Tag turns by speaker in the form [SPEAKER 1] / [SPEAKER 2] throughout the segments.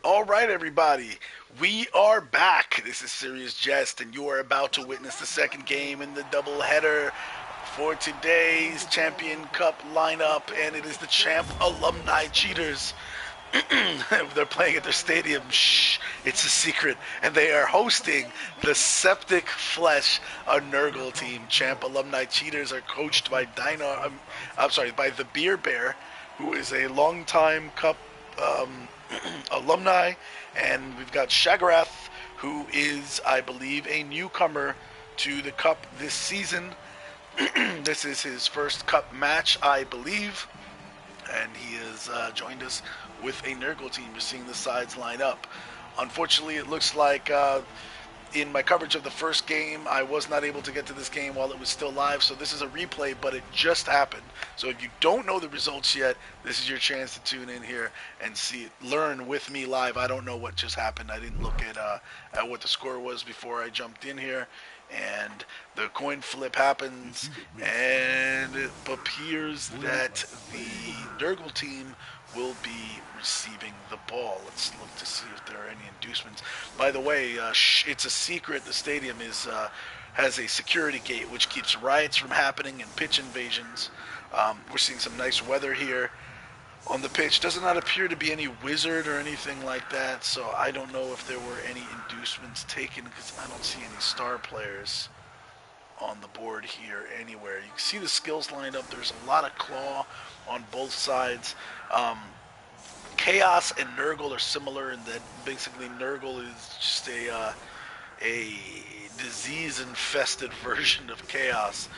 [SPEAKER 1] All right, everybody. We are back. This is Serious Jest, and you are about to witness the second game in the doubleheader for today's Champion Cup lineup, and it is the Champ Alumni Cheaters. They're playing at their stadium. Shh, it's a secret. And they are hosting the SepticFlesh, a Nurgle team. Champ Alumni Cheaters are coached by by thebeerbear, who is a longtime Cup um, alumni, and we've got Shaggrath, who is, I believe, a newcomer to the Cup this season. This is his first Cup match, I believe, and he has joined us with a Nurgle team. You're seeing the sides line up. Unfortunately, it looks like in my coverage of the first game, I was not able to get to this game while it was still live, so this is a replay, but it just happened. So if you don't know the results yet, this is your chance to tune in here and see it, learn with me live. I don't know what just happened. I didn't look at what the score was before I jumped in here. And the coin flip happens, and it appears that the Nurgle team will be receiving the ball. Let's look to see if there are any inducements. By the way, it's a secret. The stadium has a security gate which keeps riots from happening and pitch invasions. We're seeing some nice weather here on the pitch. Does not appear to be any wizard or anything like that, so I don't know if there were any inducements taken because I don't see any star players on the board here anywhere. You can see the skills lined up. There's a lot of claw on both sides. Chaos and Nurgle are similar in that basically Nurgle is just a disease-infested version of Chaos,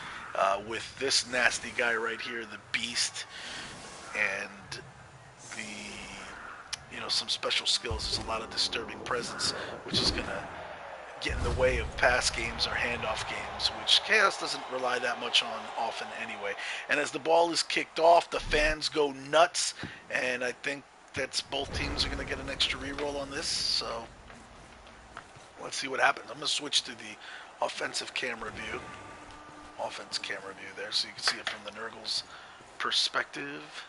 [SPEAKER 1] with this nasty guy right here, the Beast, and some special skills. There's a lot of disturbing presence, which is going to get in the way of pass games or handoff games, which Chaos doesn't rely that much on often anyway. And as the ball is kicked off, the fans go nuts, and I think that's both teams are going to get an extra reroll on this, so let's see what happens. I'm going to switch to the offensive camera view. Offense camera view there, so you can see it from the Nurgle's perspective.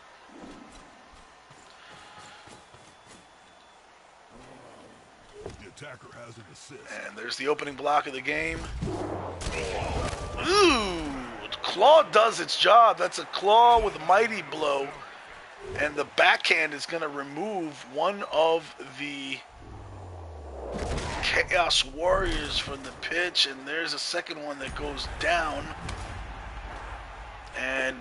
[SPEAKER 2] The attacker has an assist.
[SPEAKER 1] And there's the opening block of the game. Ooh! Claw does its job. That's a claw with a mighty blow. And the backhand is going to remove one of the Chaos Warriors from the pitch. And there's a second one that goes down. And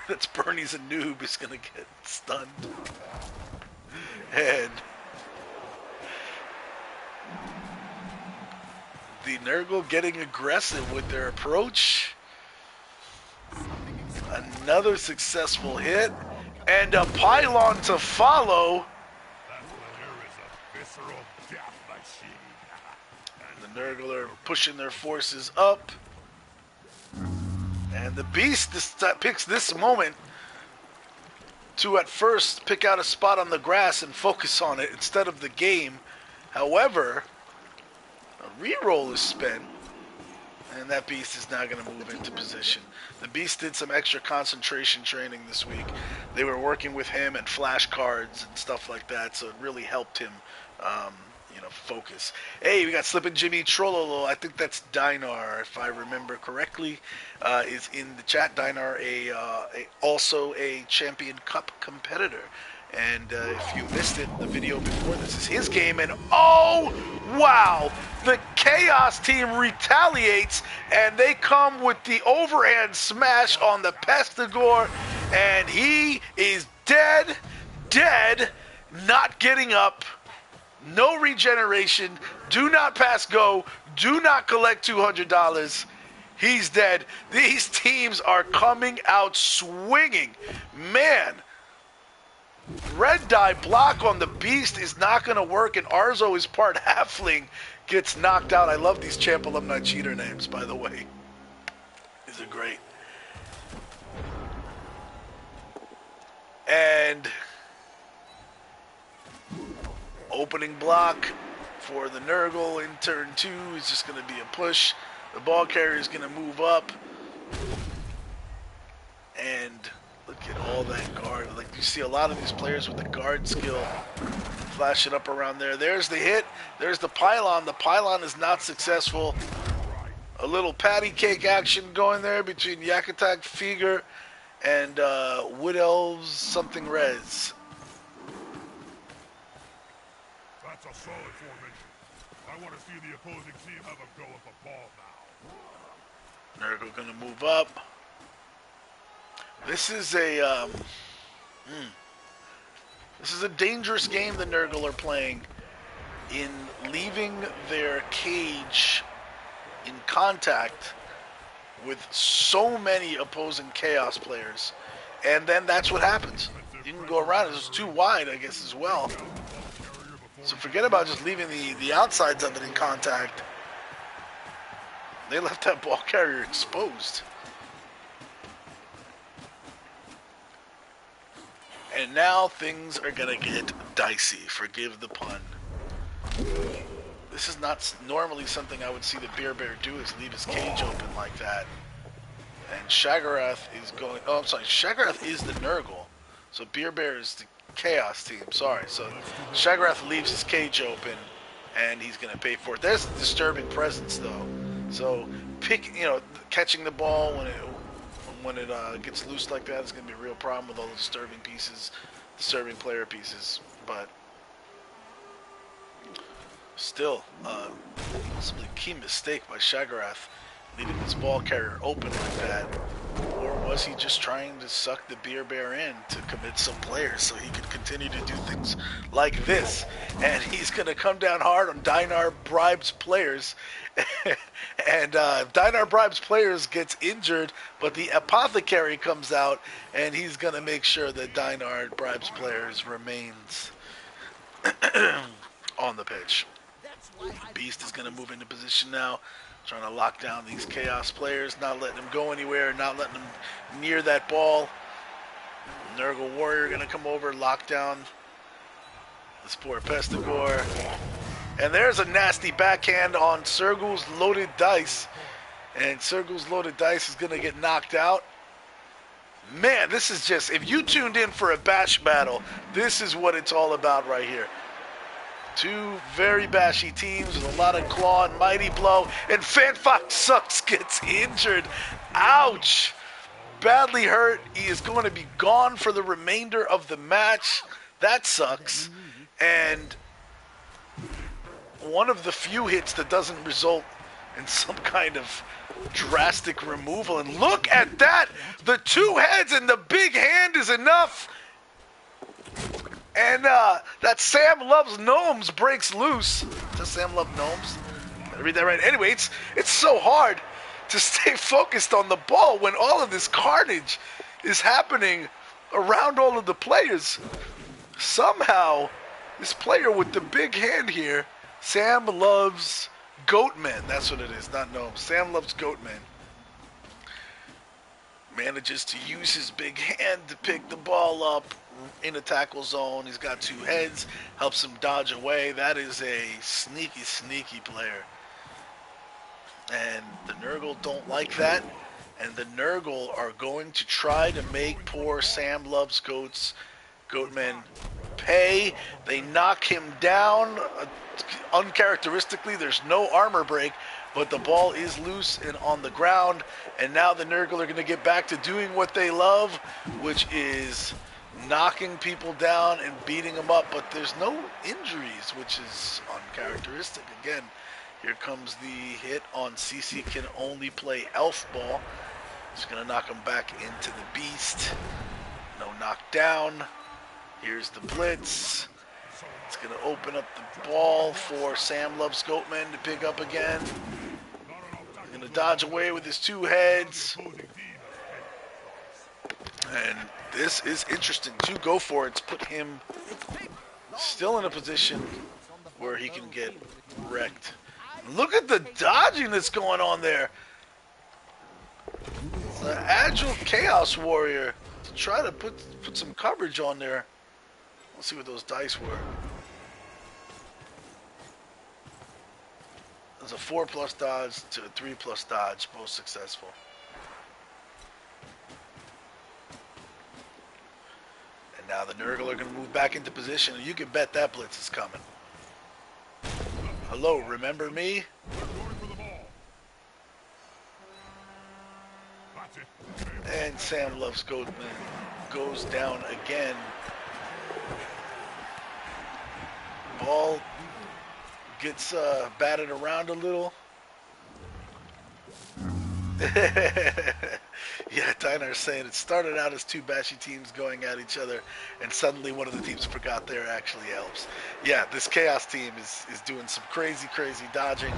[SPEAKER 1] that's Bernie's a noob is going to get stunned. And the Nurgle getting aggressive with their approach. Another successful hit. And a pylon to follow. The Nurgle are pushing their forces up. And the Beast picks this moment to at first pick out a spot on the grass and focus on it instead of the game. However, a reroll is spent, and that Beast is now going to move into position. The Beast did some extra concentration training this week. They were working with him and flashcards and stuff like that, so it really helped him, focus. Hey, we got Slippin' Jimmy Trollolo. I think that's Dinar, if I remember correctly, is in the chat. Dinar, also a Champion Cup competitor. And if you missed it, the video before this is his game, and oh, wow! The Chaos team retaliates, and they come with the overhand smash on the Pestigore, and he is dead, not getting up, no regeneration, do not pass go, do not collect $200. He's dead. These teams are coming out swinging. Man, red die block on the Beast is not going to work, and Arzo is part halfling, gets knocked out. I love these Champ Alumni cheater names, by the way. These are great. And opening block for the Nurgle in turn 2 is just going to be a push. The ball carrier is going to move up. And look at all that guard. Like, you see a lot of these players with the guard skill Flash it up around there. There's the hit. There's the pylon. The pylon is not successful. A little patty cake action going there between Yakatak Feger and Wood Elves something Rez.
[SPEAKER 2] That's a solid formation. I want to see the opposing team have a go at the ball now.
[SPEAKER 1] Nurgle gonna move up. This is a dangerous game the Nurgle are playing in leaving their cage in contact with so many opposing Chaos players. And then that's what happens. You can go around. It's too wide, I guess, as well. So forget about just leaving the outsides of it in contact. They left that ball carrier exposed. And now things are going to get dicey. Forgive the pun. This is not normally something I would see the Beer do, is leave his cage open like that. And Shaggrath is going... Oh, I'm sorry. Shaggrath is the Nurgle. So Beer is the Chaos team. Sorry. So Shaggrath leaves his cage open, and he's going to pay for it. There's a disturbing presence, though. So catching the ball when it gets loose like that is going to be a real problem with all the disturbing player pieces. But still, possibly key mistake by Shaggrath leaving his ball carrier open like that. Or was he just trying to suck the Beer in to commit some players so he could continue to do things like this? And he's going to come down hard on Dinar Bribes players. And Dinar Bribes players gets injured, but the Apothecary comes out, and he's going to make sure that Dinar Bribes players remains on the pitch. Beast is going to move into position now, trying to lock down these Chaos players, not letting them go anywhere, not letting them near that ball. Nurgle Warrior going to come over, lock down this poor Pestigore. And there's a nasty backhand on Sergul's loaded dice. And Sergul's loaded dice is going to get knocked out. Man, this is just, if you tuned in for a bash battle, this is what it's all about right here. Two very bashy teams with a lot of claw and mighty blow. And Fanfox Sucks gets injured. Ouch! Badly hurt. He is going to be gone for the remainder of the match. That sucks. And one of the few hits that doesn't result in some kind of drastic removal. And look at that! The two heads and the big hand is enough. And that Sam Loves Gnomes breaks loose. Does Sam love gnomes? Did I read that right? Anyway, it's so hard to stay focused on the ball when all of this carnage is happening around all of the players. Somehow, this player with the big hand here, Sam Loves Goatmen. That's what it is, not gnomes. Sam Loves Goatmen. Manages to use his big hand to pick the ball up in a tackle zone. He's got two heads, helps him dodge away. That is a sneaky, sneaky player. And the Nurgle don't like that. And the Nurgle are going to try to make poor Sam Loves Goatmen pay. They knock him down. Uncharacteristically, there's no armor break, but the ball is loose and on the ground. And now the Nurgle are going to get back to doing what they love, which is knocking people down and beating them up. But there's no injuries, which is uncharacteristic. Again, here comes the hit on CC can only play Elf Ball. It's going to knock him back into the Beast. No knockdown. Here's the Blitz. It's going to open up the ball for Sam Loves Goatman to pick up again. He's going to dodge away with his two heads. And this is interesting. Two go for it's put him still in a position where he can get wrecked. Look at the dodging that's going on there. The agile Chaos Warrior to try to put some coverage on there. Let's see what those dice were. There's a 4+ dodge to a 3+ dodge, both successful. And Now the Nurgle are going to move back into position, and you can bet that blitz is coming. Hello, remember me?
[SPEAKER 2] Going for the ball. That's it.
[SPEAKER 1] And Sam Loves Goatman goes down again. Ball gets batted around a little. Yeah, Dinar's saying it started out as two bashy teams going at each other, and suddenly one of the teams forgot there actually helps. Yeah, this Chaos team is doing some crazy dodging.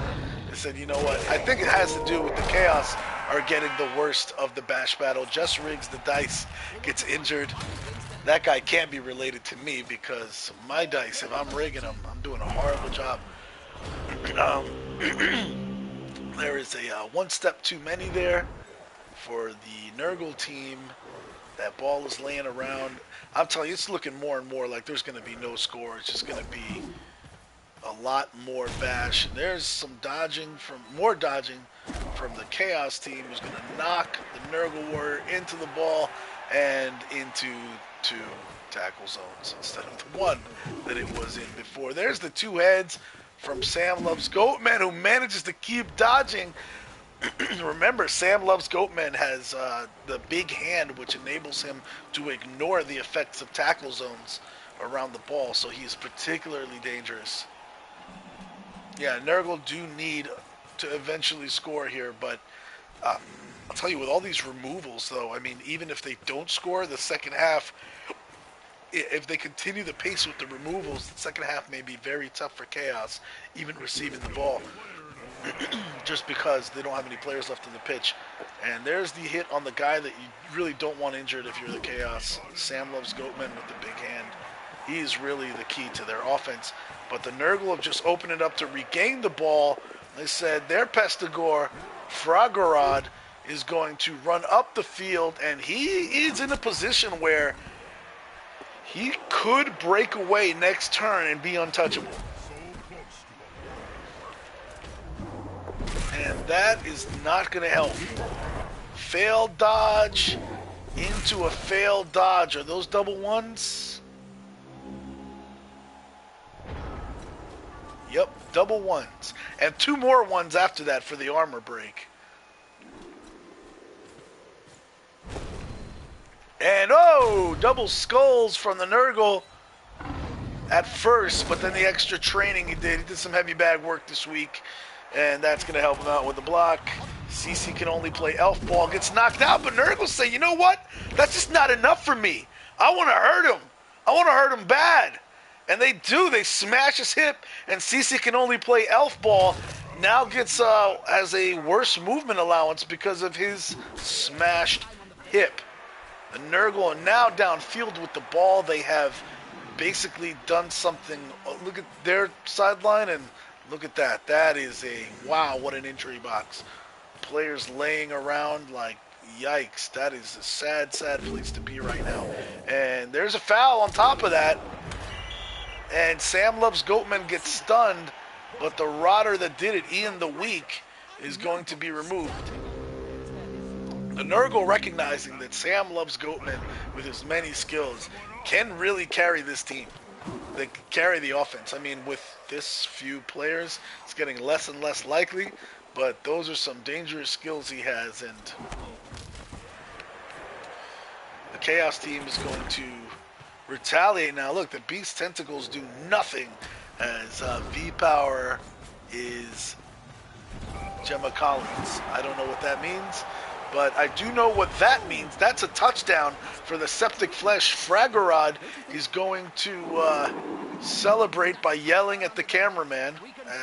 [SPEAKER 1] They said, you know what, I think it has to do with the Chaos are getting the worst of the bash battle. Just rigs the dice, gets injured. That guy can't be related to me because my dice, if I'm rigging them, I'm doing a horrible job. There is a one step too many there for the Nurgle team. That ball is laying around. I'm telling you, it's looking more and more like there's going to be no score. It's just going to be a lot more bash. And there's some more dodging from the Chaos team, who's going to knock the Nurgle warrior into the ball and into two tackle zones instead of the one that it was in before. There's the two heads from Sam Loves Goatman, who manages to keep dodging. Remember, Sam Loves Goatman has the big hand, which enables him to ignore the effects of tackle zones around the ball, so he's particularly dangerous. Yeah, Nurgle do need to eventually score here, but I'll tell you, with all these removals, though, I mean, even if they don't score the second half, if they continue the pace with the removals, the second half may be very tough for Chaos, even receiving the ball, just because they don't have any players left in the pitch. And there's the hit on the guy that you really don't want injured if you're the Chaos. Sam Loves Goatman with the big hand. He is really the key to their offense. But the Nurgle have just opened it up to regain the ball. They said their Pestigore, Fragorod, is going to run up the field, and he is in a position where he could break away next turn and be untouchable. And that is not going to help. Failed dodge into a failed dodge. Are those double ones? Yep, double ones. And two more ones after that for the armor break. And oh, double skulls from the Nurgle at first, but then the extra training he did some heavy bag work this week, and that's going to help him out with the block. CC can only play elf ball, gets knocked out, but Nurgle say, you know what? That's just not enough for me. I want to hurt him. I want to hurt him bad. And they do. They smash his hip, and CC can only play elf ball. Now gets as a worse movement allowance because of his smashed hip. The Nurgle are now downfield with the ball. They have basically done something. Look at their sideline, and look at that. That is a, wow, what an injury box. Players laying around like, yikes. That is a sad place to be right now. And there's a foul on top of that. And Sam Loves Goatman gets stunned, but the rotter that did it, Ian the Weak, is going to be removed. The Nurgle, recognizing that Sam Loves Goatman, with his many skills, can really carry this team. They can carry the offense. I mean, with this few players, it's getting less and less likely, but those are some dangerous skills he has, and the Chaos team is going to retaliate now. Look, the Beast Tentacles do nothing as V-Power is Gemma Collins. I don't know what that means, but I do know what that means. That's a touchdown for the SepticFlesh. Fragorod is going to celebrate by yelling at the cameraman,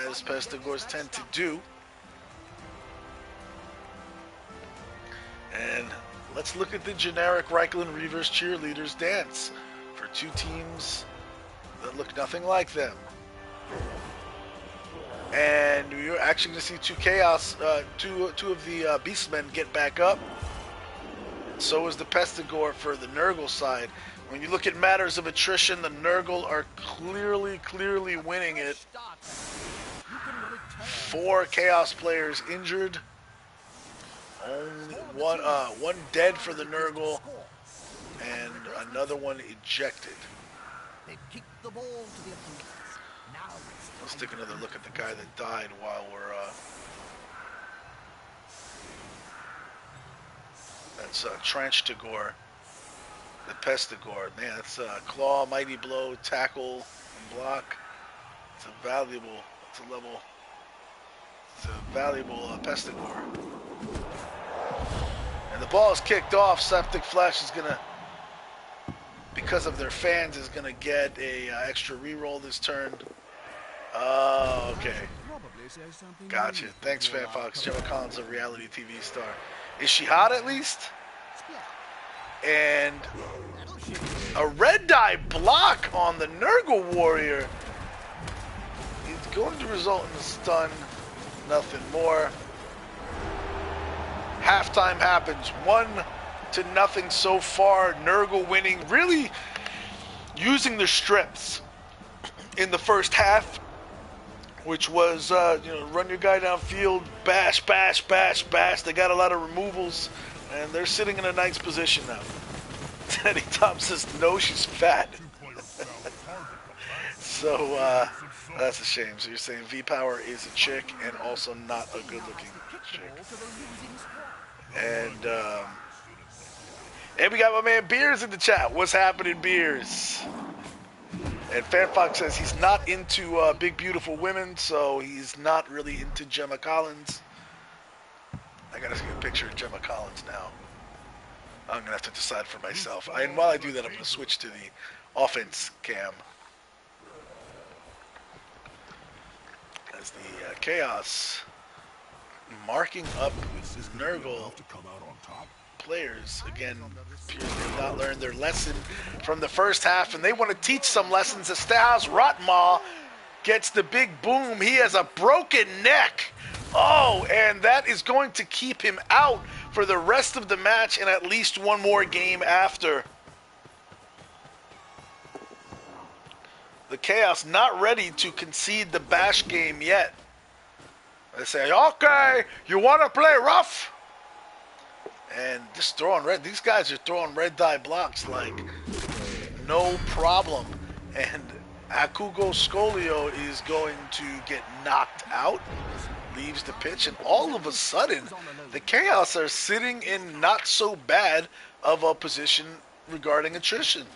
[SPEAKER 1] as Pestigores tend to do. And let's look at the generic Reichland Reavers cheerleaders dance for two teams that look nothing like them. And you're actually going to see two Chaos, two of the Beastmen get back up. So is the Pestigore for the Nurgle side. When you look at matters of attrition, the Nurgle are clearly winning it. 4 Chaos players injured. Only one dead for the Nurgle, and another one ejected.
[SPEAKER 3] They've kicked the ball to the opponents. Now
[SPEAKER 1] Let's take another look at the guy that died while we're that's Trench Tagore, the Pestigore. Man, that's claw, mighty blow, tackle, and block. It's a valuable. It's a level. It's a valuable Pestigore. And the ball is kicked off. SepticFlesh is gonna, because of their fans, is gonna get a extra reroll this turn. Oh, okay. Gotcha. Thanks, Fan Fox. Gemma Collins, a reality TV star. Is she hot at least? And a red die block on the Nurgle Warrior. It's going to result in a stun. Nothing more. Halftime happens. 1-0 so far. Nurgle winning. Really using the strips in the first half, which was, run your guy downfield, bash, bash, bash, bash. They got a lot of removals, and they're sitting in a nice position now. Teddy Tom says, no, she's fat. So, that's a shame. So you're saying V-Power is a chick and also not a good-looking chick. And we got my man Beers in the chat. What's happening, Beers? And FanFox says he's not into big, beautiful women, so he's not really into Gemma Collins. I gotta see a picture of Gemma Collins now. I'm gonna have to decide for myself. And while I do that, I'm gonna switch to the offense cam. As the Chaos marking up Nurgle players. Again, appears they have not learned their lesson from the first half, and they want to teach some lessons. Estahas Rotma gets the big boom. He has a broken neck. Oh, and that is going to keep him out for the rest of the match and at least one more game after. The Chaos not ready to concede the bash game yet. They say, okay, you want to play rough? And just throwing red. These guys are throwing red die blocks like no problem. And Akugo Scolio is going to get knocked out. Leaves the pitch. And all of a sudden, the Chaos are sitting in not so bad of a position regarding attrition.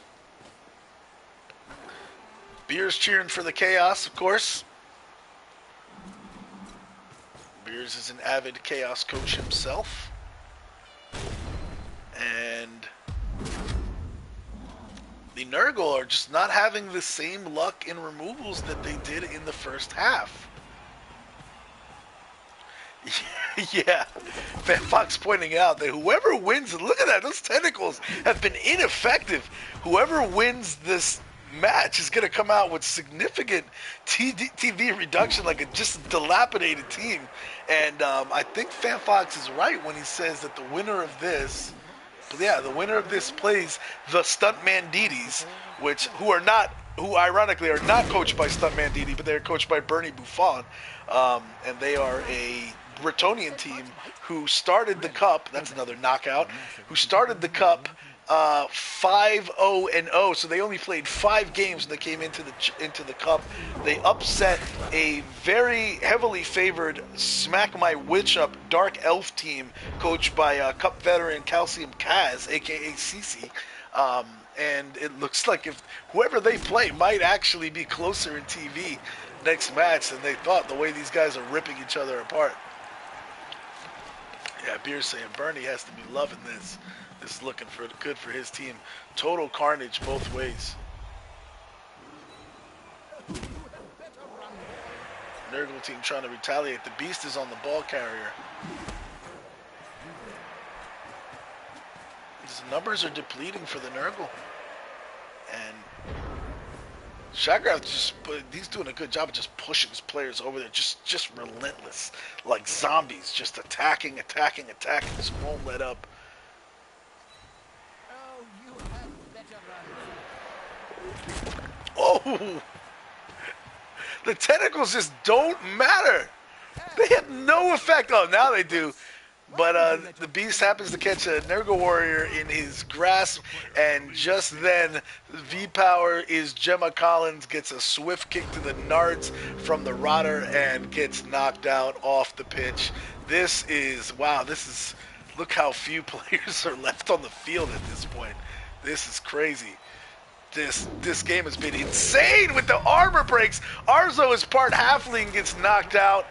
[SPEAKER 1] Beers cheering for the Chaos, of course. Beers is an avid Chaos coach himself. And the Nurgle are just not having the same luck in removals that they did in the first half. Yeah, Fan Fox pointing out that whoever wins, look at that, those tentacles have been ineffective. Whoever wins this match is going to come out with significant TV reduction, like a just dilapidated team. And I think Fan Fox is right when he says that the winner of this, the winner of this plays the Stuntman Didis, who ironically are not coached by Stuntman Didi, but they're coached by Bernie Buffon, and they are a Bretonian team who started the Cup. That's another knockout. Who started the Cup 5-0-0, so they only played 5 games when they came into the Cup. They upset a very heavily favored Smack My Witch Up Dark Elf team coached by Cup veteran Calcium Kaz, aka Cece. And it looks like if whoever they play might actually be closer in TV next match than they thought, the way these guys are ripping each other apart. Yeah, Beer's saying Bernie has to be loving this. This is looking good for his team. Total carnage both ways. Nurgle team trying to retaliate. The Beast is on the ball carrier. His numbers are depleting for the Nurgle. And Shaggrath he's doing a good job of just pushing his players over there. Just relentless. Like zombies. Just attacking. Just won't let up. Oh! The tentacles just don't matter. They have no effect. Oh, now they do. But the Beast happens to catch a Nurgle Warrior in his grasp, and just then, V-Power is Gemma Collins, gets a swift kick to the nards from the Rotter, and gets knocked out off the pitch. This is, wow, look how few players are left on the field at this point. This is crazy. This game has been insane with the armor breaks. Arzo is part halfling, gets knocked out.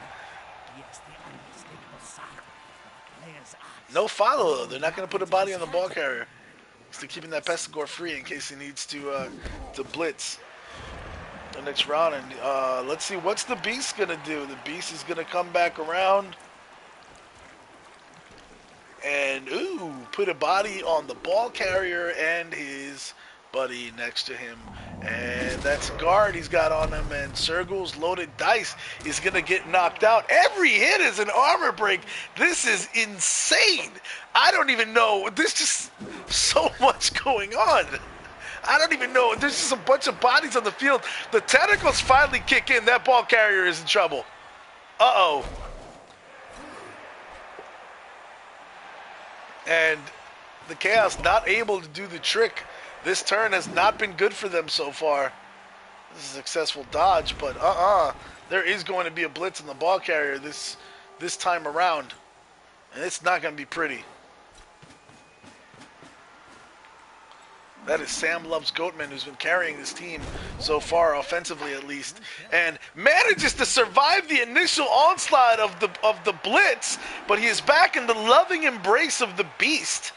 [SPEAKER 1] No follow though. They're not going to put a body on the ball carrier. Still keeping that Pestigore free in case he needs to blitz the next round. And let's see what's the Beast going to do. The Beast is going to come back around and put a body on the ball carrier and his buddy next to him, and that's guard he's got on him, and Sergal's loaded dice is gonna get knocked out. Every hit is an armor break. This is insane. I don't even know. There's just so much going on. I don't even know. There's just a bunch of bodies on the field. The tentacles finally kick in. That ball carrier is in trouble. Uh-oh. And the Chaos not able to do the trick. This turn has not been good for them so far. This is a successful dodge, but there is going to be a blitz in the ball carrier this time around, and it's not going to be pretty. That is Sam Loves Goatman, who's been carrying this team so far, offensively at least, and manages to survive the initial onslaught of the blitz, but he is back in the loving embrace of the Beast.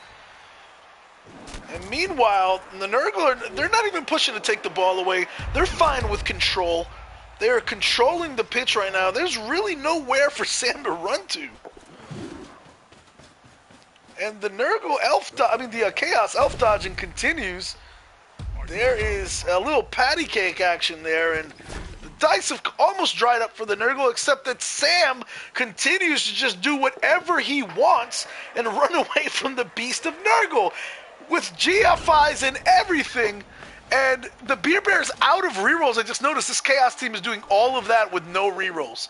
[SPEAKER 1] And meanwhile, the Nurgle, they're not even pushing to take the ball away. They're fine with control. They are controlling the pitch right now. There's really nowhere for Sam to run to. And the Nurgle the Chaos elf dodging continues. There is a little patty cake action there, and the dice have almost dried up for the Nurgle, except that Sam continues to just do whatever he wants and run away from the Beast of Nurgle with GFIs and everything. And the Beer Bear's out of rerolls. I just noticed this Chaos team is doing all of that with no rerolls.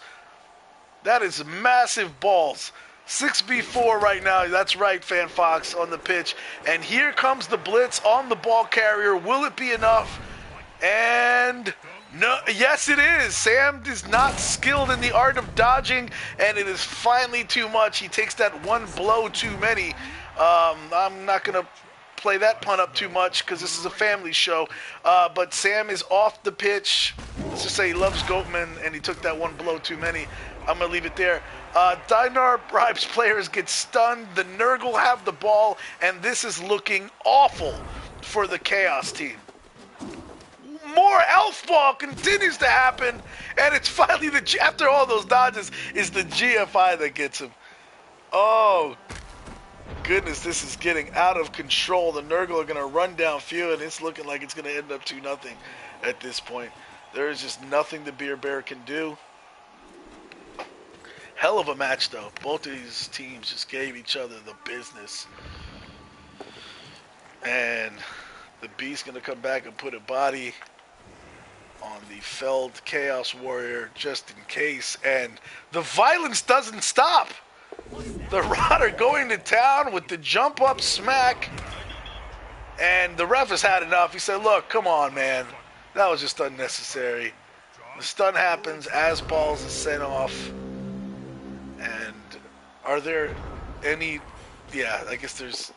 [SPEAKER 1] That is massive balls. 6v4 right now. That's right, Fan Fox on the pitch. And here comes the blitz on the ball carrier. Will it be enough? And no, yes it is. Sam is not skilled in the art of dodging, and it is finally too much. He takes that one blow too many. I'm not going to play that pun up too much because this is a family show, but Sam is off the pitch. Let's just say he loves Goatman and he took that one blow too many. I'm going to leave it there. Dinar Bribes players get stunned. The Nurgle have the ball, and this is looking awful for the Chaos team. More elf ball continues to happen, and it's finally after all those dodges is the GFI that gets him. Oh goodness, this is getting out of control. The Nurgle are going to run downfield, and it's looking like it's going to end up 2-0 at this point. There is just nothing the Beer Bear can do. Hell of a match, though. Both of these teams just gave each other the business. And the Beast's going to come back and put a body on the felled Chaos Warrior just in case. And the violence doesn't stop. The Rotter going to town with the jump up smack, and the ref has had enough. He said, look, come on, man. That was just unnecessary. The stun happens as balls is sent off. And are there any... Yeah, I guess there's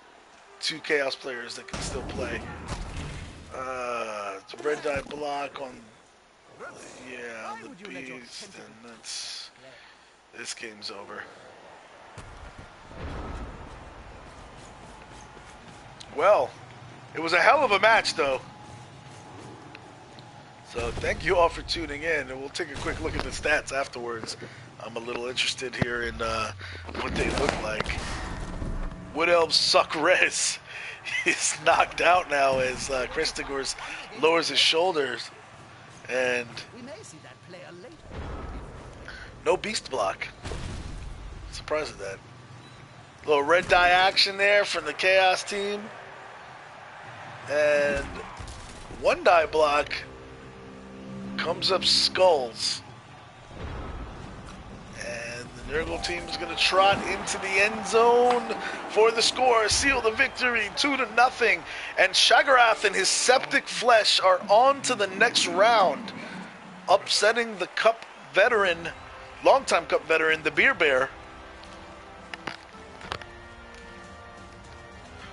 [SPEAKER 1] 2 Chaos players that can still play. It's a red die block on... Yeah, on the Beast, and that's... This game's over. Well, it was a hell of a match, though. So thank you all for tuning in, and we'll take a quick look at the stats afterwards. I'm a little interested here in what they look like. Wood Elves suck res. He's knocked out now as Christagors lowers his shoulders, and
[SPEAKER 3] We may see that player later.
[SPEAKER 1] no beast block. Surprised at that. Little red die action there from the Chaos team. And 1 die block comes up Skulls. And the Nurgle team is going to trot into the end zone for the score, seal the victory, 2-0. And Shaggrath and his SepticFlesh are on to the next round, upsetting the Cup veteran, longtime Cup veteran, the Beer Bear.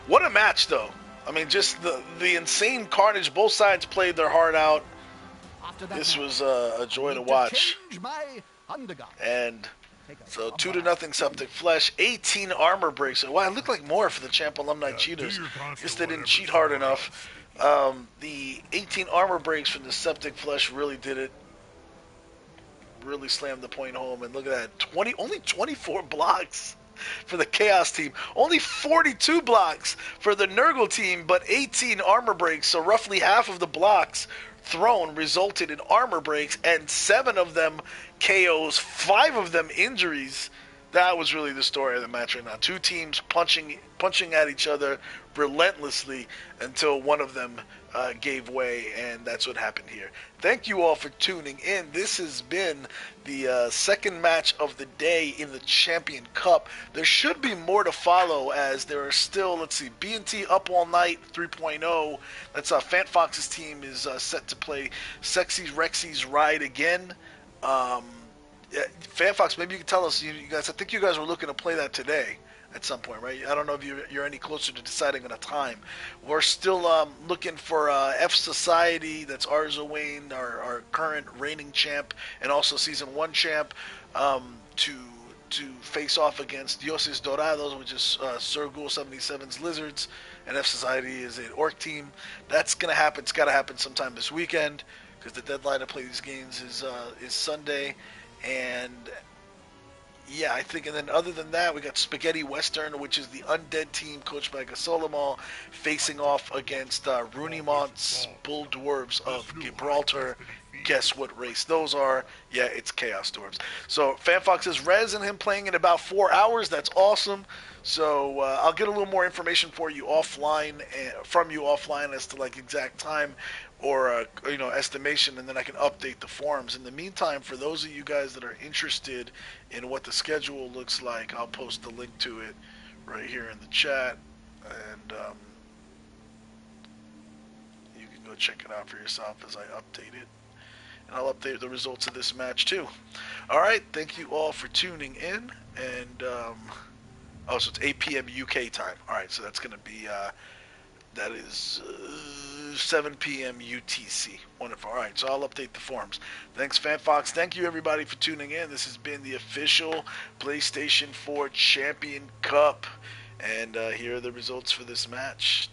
[SPEAKER 1] What a match, though. I mean, just the insane carnage. Both sides played their heart out. This was a joy to watch. And so 2-0 SepticFlesh, 18 armor breaks. Wow, it looked like more for the Champ Alumni cheaters. Guess they didn't cheat hard enough. The 18 armor breaks from the SepticFlesh really did it. Really slammed the point home. And look at that, only 24 blocks for the Chaos team. Only 42 blocks for the Nurgle team, but 18 armor breaks. So roughly half of the blocks thrown resulted in armor breaks, and 7 of them KOs, 5 of them injuries. That was really the story of the match right now. 2 teams punching at each other relentlessly until one of them gave way, and that's what happened here. Thank you all for tuning in. This has been the second match of the day in the Champion Cup. There should be more to follow, as there are still, let's see, B&T Up All Night 3.0. That's Fant Fox's team is set to play Sexy Rexy's Ride again. Fan Fox, maybe you can tell us, you guys, I think you guys were looking to play that today at some point, right? I don't know if you're any closer to deciding on a time. We're still looking for F Society, that's Arzawayne, our current reigning champ, and also Season 1 champ, to face off against Dioses Dorados, which is Sir Ghoul 77's Lizards, and F Society is an Orc team. That's going to happen. It's got to happen sometime this weekend, because the deadline to play these games is Sunday. And yeah, I think, and then other than that, we got Spaghetti Western, which is the undead team coached by Gasolamal, facing off against Runemont's Bull Dwarves of Gibraltar. Guess what race those are? Yeah, it's Chaos Dwarves. So FanFox is Rez and him playing in about 4 hours. That's awesome. So I'll get a little more information for you offline, from you offline, as to like exact time or estimation, and then I can update the forums. In the meantime, for those of you guys that are interested in what the schedule looks like, I'll post the link to it right here in the chat, and you can go check it out for yourself as I update it. And I'll update the results of this match too. All right, thank you all for tuning in, and oh, so it's 8 p.m. UK time. All right, so that's going to be that is 7 p.m. UTC. Wonderful. All right, so I'll update the forums. Thanks, FanFox. Thank you, everybody, for tuning in. This has been the official PlayStation 4 Champion Cup, and here are the results for this match.